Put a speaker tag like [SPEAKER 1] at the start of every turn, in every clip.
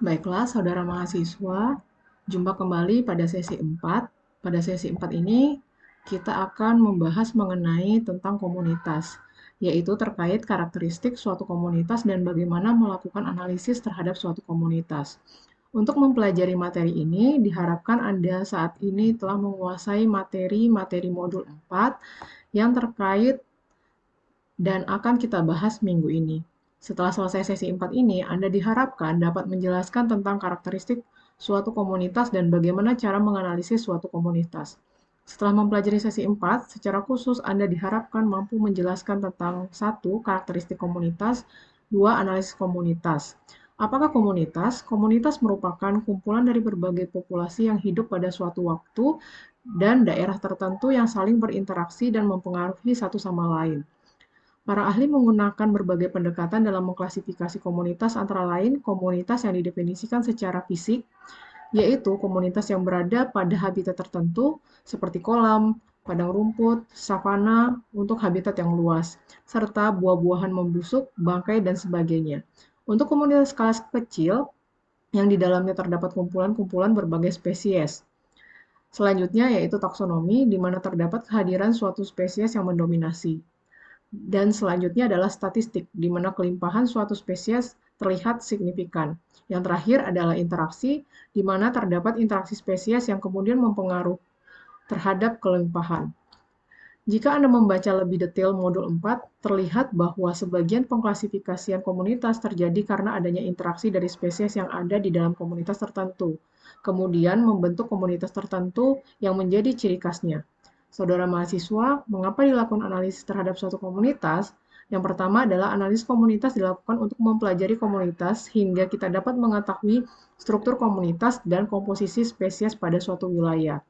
[SPEAKER 1] Baiklah, saudara mahasiswa, jumpa kembali pada sesi 4. Pada sesi 4 ini, kita akan membahas mengenai tentang komunitas, yaitu terkait karakteristik suatu komunitas dan bagaimana melakukan analisis terhadap suatu komunitas. Untuk mempelajari materi ini, diharapkan Anda saat ini telah menguasai materi-materi modul 4 yang terkait dan akan kita bahas minggu ini. Setelah selesai sesi 4 ini, Anda diharapkan dapat menjelaskan tentang karakteristik suatu komunitas dan bagaimana cara menganalisis suatu komunitas. Setelah mempelajari sesi 4, secara khusus Anda diharapkan mampu menjelaskan tentang 1. Karakteristik komunitas, 2. Analisis komunitas. Apakah komunitas? Komunitas merupakan kumpulan dari berbagai populasi yang hidup pada suatu waktu dan daerah tertentu yang saling berinteraksi dan mempengaruhi satu sama lain. Para ahli menggunakan berbagai pendekatan dalam mengklasifikasi komunitas, antara lain komunitas yang didefinisikan secara fisik, yaitu komunitas yang berada pada habitat tertentu seperti kolam, padang rumput, savana untuk habitat yang luas, serta buah-buahan membusuk, bangkai, dan sebagainya. Untuk komunitas skala kecil, yang di dalamnya terdapat kumpulan-kumpulan berbagai spesies. Selanjutnya yaitu taksonomi, di mana terdapat kehadiran suatu spesies yang mendominasi. Dan selanjutnya adalah statistik, di mana kelimpahan suatu spesies terlihat signifikan. Yang terakhir adalah interaksi, di mana terdapat interaksi spesies yang kemudian mempengaruhi terhadap kelimpahan. Jika Anda membaca lebih detail modul 4, terlihat bahwa sebagian pengklasifikasian komunitas terjadi karena adanya interaksi dari spesies yang ada di dalam komunitas tertentu, kemudian membentuk komunitas tertentu yang menjadi ciri khasnya. Saudara mahasiswa, mengapa dilakukan analisis terhadap suatu komunitas? Yang pertama adalah analisis komunitas dilakukan untuk mempelajari komunitas hingga kita dapat mengetahui struktur komunitas dan komposisi spesies pada suatu wilayah.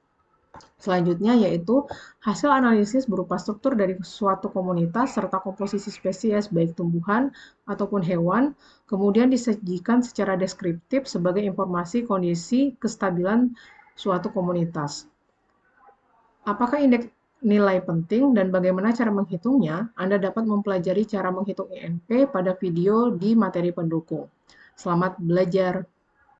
[SPEAKER 1] Selanjutnya yaitu hasil analisis berupa struktur dari suatu komunitas serta komposisi spesies baik tumbuhan ataupun hewan, kemudian disajikan secara deskriptif sebagai informasi kondisi kestabilan suatu komunitas. Apakah indeks nilai penting dan bagaimana cara menghitungnya? Anda dapat mempelajari cara menghitung INP pada video di materi pendukung. Selamat belajar!